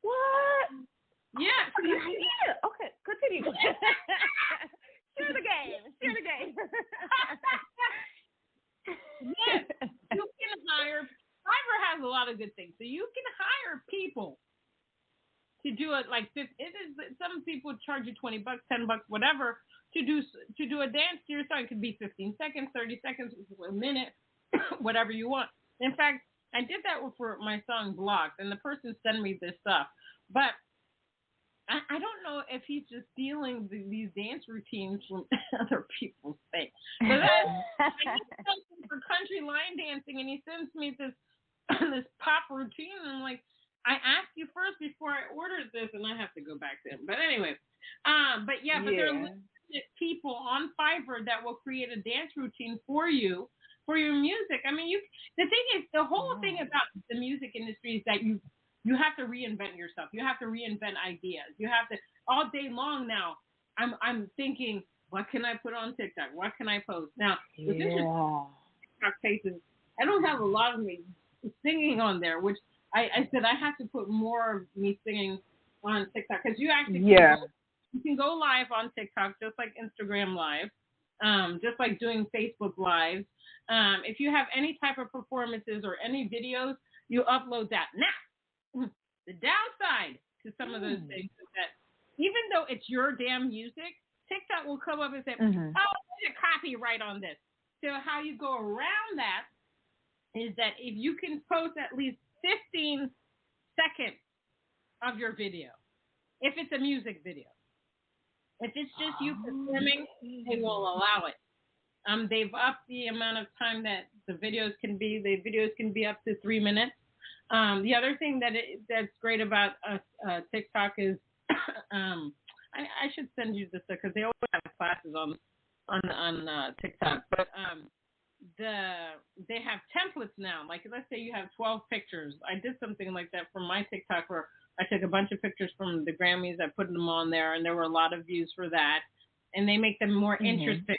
What? Yeah. Okay, continue. Share the game. Yes, you can hire. Fiverr has a lot of good things. So you can hire people to do it like this. Some people charge you $20, $10, whatever, to do a dance to your song. It could be 15 seconds, 30 seconds, a minute, whatever you want. In fact, I did that for my song Blocked, and the person sent me this stuff. But I don't know if he's just stealing these dance routines from other people's things. But I did something for country line dancing, and he sends me this pop routine, and I'm like, I asked you first before I ordered this, and I have to go back to him. But anyway, but there are people on Fiverr that will create a dance routine for you for your music. I mean, the thing is, the whole thing about the music industry is that you have to reinvent yourself. You have to reinvent ideas. You have to all day long now. I'm thinking, what can I put on TikTok? What can I post? Now, with TikTok pages, I don't have a lot of me singing on there, which I said I have to put more of me singing on TikTok because you actually you can go live on TikTok just like Instagram Live, just like doing Facebook Live. If you have any type of performances or any videos, you upload that. Now, the downside to some of those things is that even though it's your damn music, TikTok will come up and say, oh, there's a copyright on this. So how you go around that is that if you can post at least 15 seconds of your video, if it's a music video. If it's just you performing, they will allow it. They've upped the amount of time that the videos can be. The videos can be up to 3 minutes. The other thing that's great about TikTok is I should send you this because they always have classes on TikTok. But they have templates now. Like let's say you have 12 pictures. I did something like that for my TikTok where I took a bunch of pictures from the Grammys. I put them on there, and there were a lot of views for that. And they make them more interesting.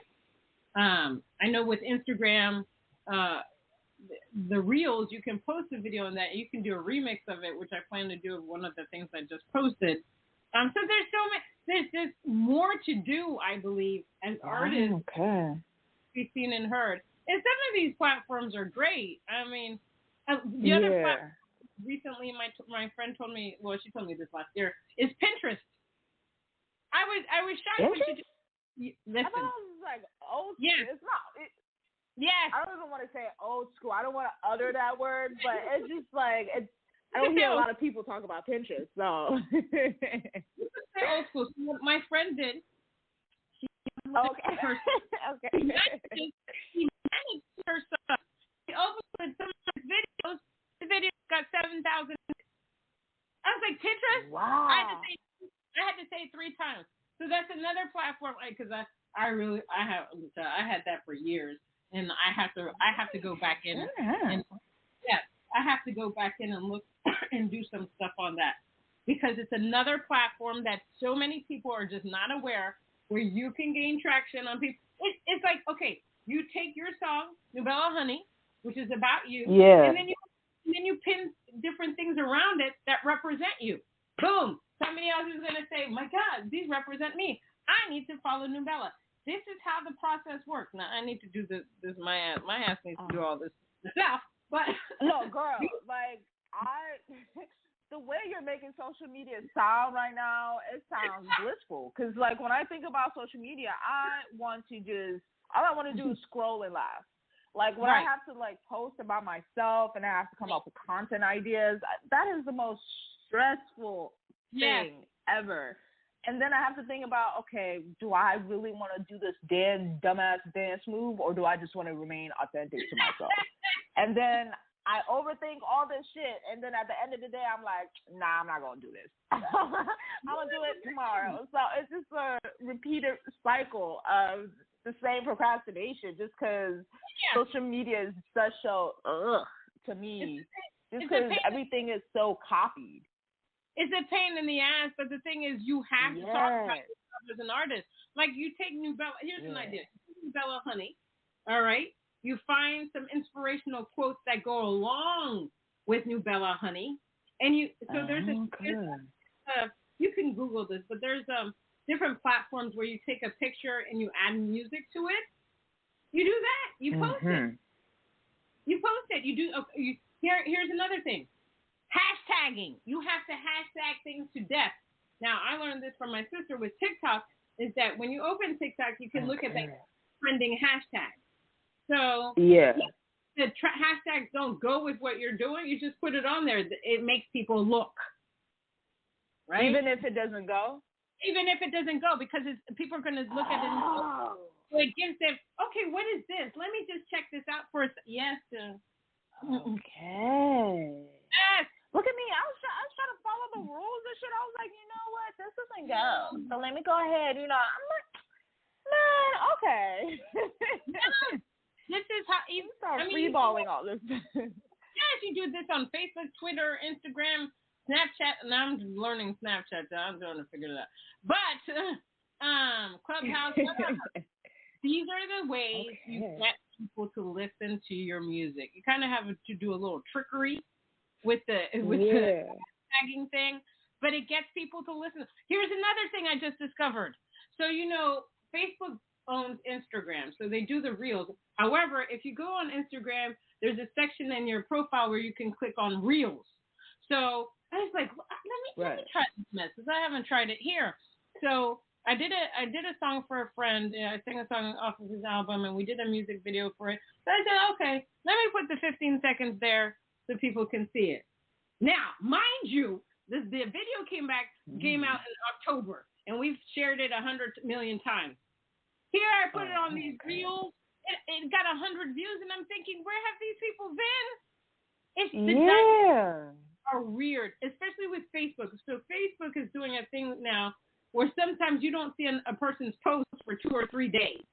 I know with Instagram, the Reels, you can post a video on that. You can do a remix of it, which I plan to do of one of the things I just posted. So there's just more to do, I believe, as artists to be seen and heard. And some of these platforms are great. I mean, the other platform recently, my friend told me, well, she told me this last year, is Pinterest. I was shocked when she just listen. I thought it was like old school. Yes. It's not. Yes. I don't even want to say old school. I don't want to utter that word, but it's just like I don't hear a lot of people talk about Pinterest, so. Say old school. So what my friend did. She okay. She managed her stuff. She uploaded some of his videos. The video got 7,000. I was like, Pinterest? Wow. I had to say it 3 times. So that's another platform because I had that for years, and I have to go back in and I have to go back in and look and do some stuff on that because it's another platform that so many people are just not aware where you can gain traction on people. It's like, okay, you take your song, Nubella Honey, which is about you, and then you pin different things around it that represent you. Boom. Somebody else is going to say, my God, these represent me. I need to follow Nubella. This is how the process works. Now, I need to do this. My ass needs to do all this stuff. But no, girl, like, the way you're making social media sound right now, it sounds blissful. Because, like, when I think about social media, all I want to do is scroll and laugh. Like, when I have to, like, post about myself and I have to come up with content ideas, that is the most stressful thing ever. And then I have to think about, okay, do I really want to do this dumbass dance move, or do I just want to remain authentic to myself? And then I overthink all this shit, and then at the end of the day, I'm like, nah, I'm not going to do this. I'm going to do it tomorrow. So it's just a repeated cycle of the same procrastination just because social media is such to me, just because everything is so copied. It's a pain in the ass, but the thing is, you have to talk about yourself as an artist. Like, you take Nubella, here's an idea. Nubella Honey, all right? You find some inspirational quotes that go along with Nubella Honey, and there's you can Google this, but there's different platforms where you take a picture and you add music to it. You do that. You post it. You post it. You do. Here's another thing. Hashtagging. You have to hashtag things to death. Now, I learned this from my sister with TikTok, is that when you open TikTok, you can look at the trending hashtags. So the hashtags don't go with what you're doing. You just put it on there. It makes people look. Right? Even if it doesn't go? Even if it doesn't go, because people are going to look at it and go, so it gives them, okay, what is this? Let me just check this out first. Yes. Okay. Yes. Look at me. I was trying to follow the rules and shit. I was like, you know what? This doesn't go. So let me go ahead. You know, I'm like, man, okay. This is how you start freeballing all this. Yes, you do this on Facebook, Twitter, Instagram, Snapchat. Now I'm learning Snapchat. I'm going to figure it out. But Clubhouse, these are the ways you get people to listen to your music. You kind of have to do a little trickery with the tagging thing, but it gets people to listen. Here's another thing I just discovered. So, Facebook owns Instagram, so they do the reels. However, if you go on Instagram, there's a section in your profile where you can click on reels. So I was like, let me try this mess, because I haven't tried it here. So I did a song for a friend. I sang a song off of his album, and we did a music video for it. So I said, okay, let me put the 15 seconds there so people can see it. Now, mind you, the video came out in October, and we've shared it 100 million times. Here I put it on these reels. It got 100 views, and I'm thinking, where have these people been? The dynamics are weird, especially with Facebook. So Facebook is doing a thing now where sometimes you don't see a person's post for 2 or 3 days.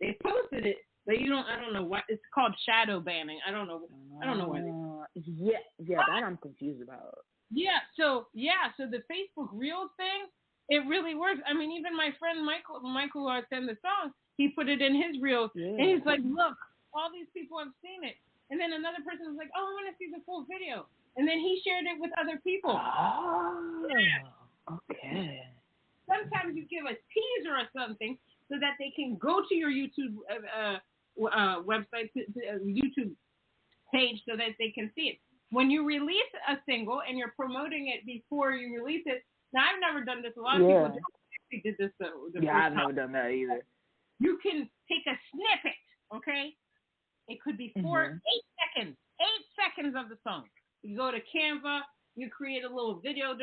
They posted it, but you don't. I don't know what it's called. Shadow banning. I don't know why. That I'm confused about. So the Facebook Reels thing, it really works. I mean, even my friend Michael who I sent the song, he put it in his Reels, and he's like, look, all these people have seen it. And then another person was like, oh, I want to see the full video. And then he shared it with other people. Oh, okay. Sometimes you give a teaser or something so that they can go to your YouTube website, YouTube page, so that they can see it. When you release a single and you're promoting it before you release it, now I've never done this. A lot of people did this. I've never done that either. You can take a snippet, okay? It could be 8 seconds. 8 seconds of the song. You go to Canva, you create a little video,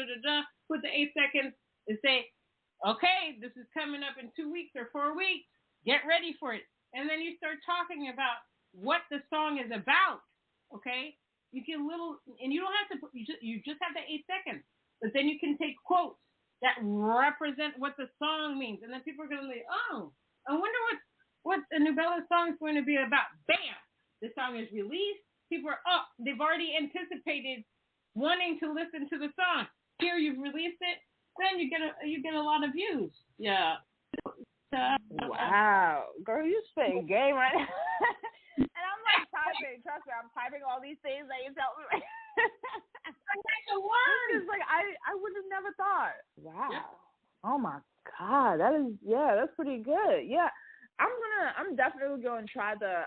put the 8 seconds, and say, okay, this is coming up in 2 weeks or 4 weeks. Get ready for it. And then you start talking about what the song is about, okay? You can and you don't have to, you just have the 8 seconds. But then you can take quotes that represent what the song means. And then people are going to be, oh, I wonder what the Nubella song is going to be about. Bam! The song is released. People are up. They've already anticipated wanting to listen to the song. Here, you've released it. Then you get a lot of views. Yeah. Wow, girl, you spitting game right now. And I'm like typing. Trust me, I'm typing all these things that you tell me. It's like I would have never thought. Wow. Yeah. Oh my God, that's pretty good. Yeah. I'm definitely going to try the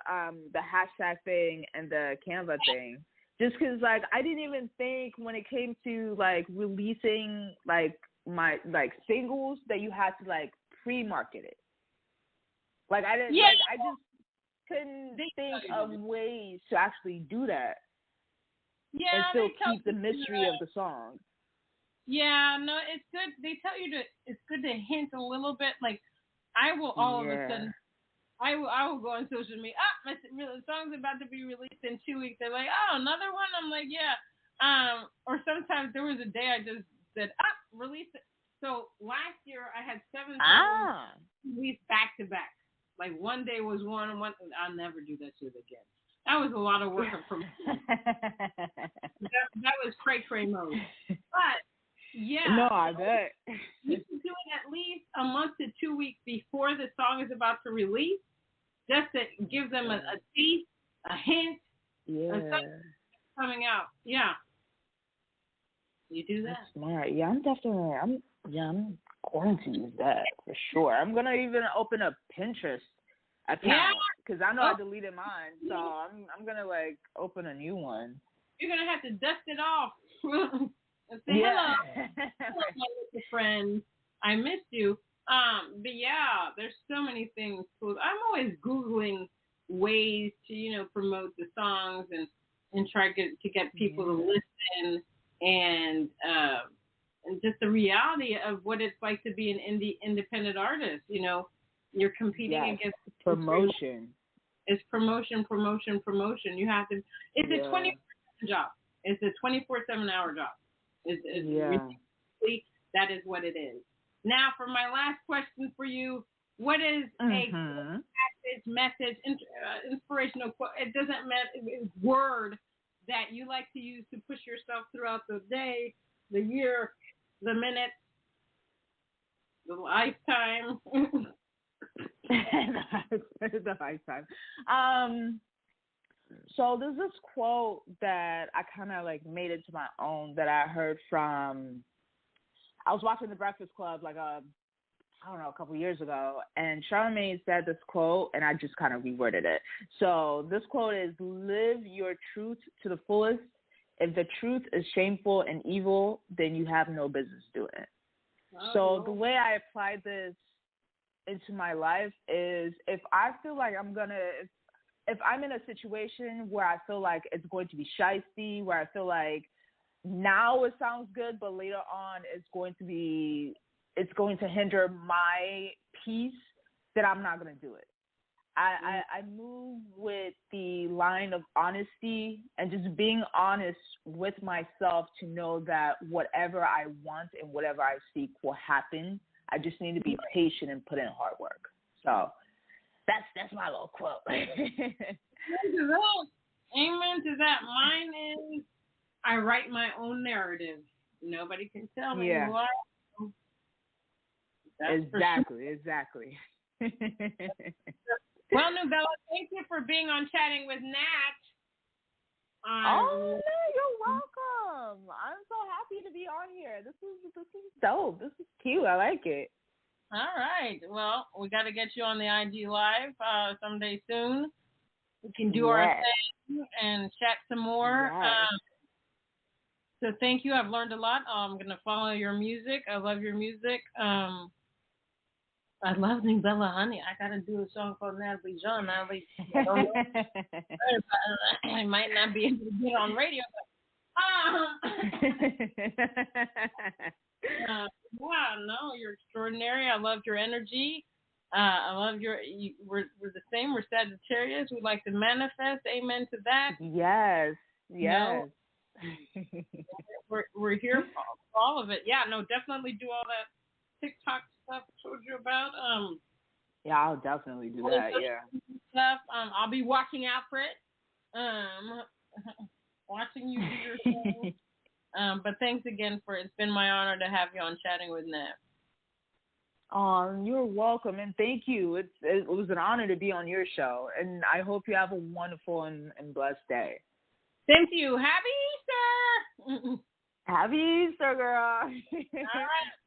hashtag thing and the Canva thing, just because like I didn't even think when it came to like releasing like my like singles that you had to like pre-market it. Like I didn't I just couldn't think of ways to actually do that. Yeah, and still keep the mystery of the song. Yeah, no, it's good. They tell you it's good to hint a little bit. Like I will all of a sudden, I will go on social media. My song's about to be released in 2 weeks. They're like, oh, another one. I'm like, yeah. Or sometimes there was a day I just said, release it. So last year I had 7 songs released back to back. Like one day was one. I'll never do that shit again. That was a lot of work from that was cray mode. But yeah. No, I bet. You can do it at least a month to 2 weeks before the song is about to release, just to give them a tease, a hint, of something coming out. Yeah. You do that. That's smart. Yeah, I'm going to use that for sure. I'm gonna even open a Pinterest account because I know I deleted mine, so I'm gonna like open a new one. You're gonna have to dust it off and say hello, my little friend. I missed you. But yeah, there's so many things cool. I'm always Googling ways to promote the songs and try to get people to listen and just the reality of what it's like to be an independent artist. You're competing against promotion. It's promotion. You have to. It's a 20% job. It's a 24/7 hour job. That is what it is. Now, for my last question for you, what is a message, inspirational quote? It doesn't matter, word that you like to use to push yourself throughout the day, the year, the minute, the lifetime. The lifetime. So there's this quote that I kind of like made into my own that I heard from. I was watching The Breakfast Club a couple years ago, and Charlamagne said this quote, and I just kind of reworded it. So this quote is, "Live your truth to the fullest. If the truth is shameful and evil, then you have no business doing it." So the way I applied this into my life is, if I feel like if I'm in a situation where I feel like it's going to be shysty, where I feel like now it sounds good, but later on it's going to hinder my peace, then I'm not going to do it. I move with the line of honesty and just being honest with myself to know that whatever I want and whatever I seek will happen. I just need to be patient and put in hard work. So that's my little quote. Amen to that. Mine is, I write my own narrative. Nobody can tell me who I am. Exactly. Well, Nubella, thank you for being on Chatting with Nat. No, you're welcome. I'm so happy to be on here. This is dope. This is cute. I like it. All right. Well, we got to get you on the IG Live someday soon. We can do our thing and chat some more. Yes. So thank you. I've learned a lot. I'm going to follow your music. I love your music. I love Nubella Honey. I got to do a song called Natalie Jean. I might not be able to get on radio, but no, you're extraordinary. I loved your energy. I love we're the same. We're Sagittarius. We like to manifest. Amen to that. Yes. No, we're here for all of it. Yeah, no, definitely do all that TikTok stuff I told you about. Yeah, I'll definitely do that. Yeah. Stuff. I'll be watching out for it. Watching you do your thing. But thanks again it's been my honor to have you on Chatting with Nat. Oh, you're welcome, and thank you. It was an honor to be on your show, and I hope you have a wonderful and blessed day. Same to you. Happy Easter! Happy Easter, girl. All right.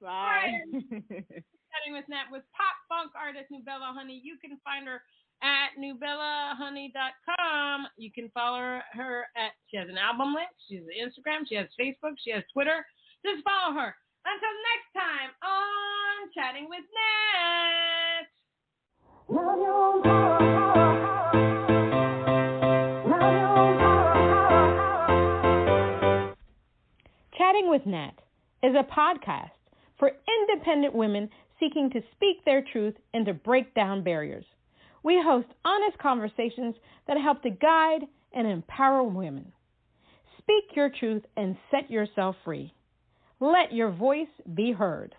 Bye. Chatting with Nat with pop funk artist Nubella Honey. You can find her at nubellahoney.com. You can follow her she has an album link. She has Instagram. She has Facebook. She has Twitter. Just follow her. Until next time on Chatting with Nat. Chatting with Nat is a podcast for independent women seeking to speak their truth and to break down barriers. We host honest conversations that help to guide and empower women. Speak your truth and set yourself free. Let your voice be heard.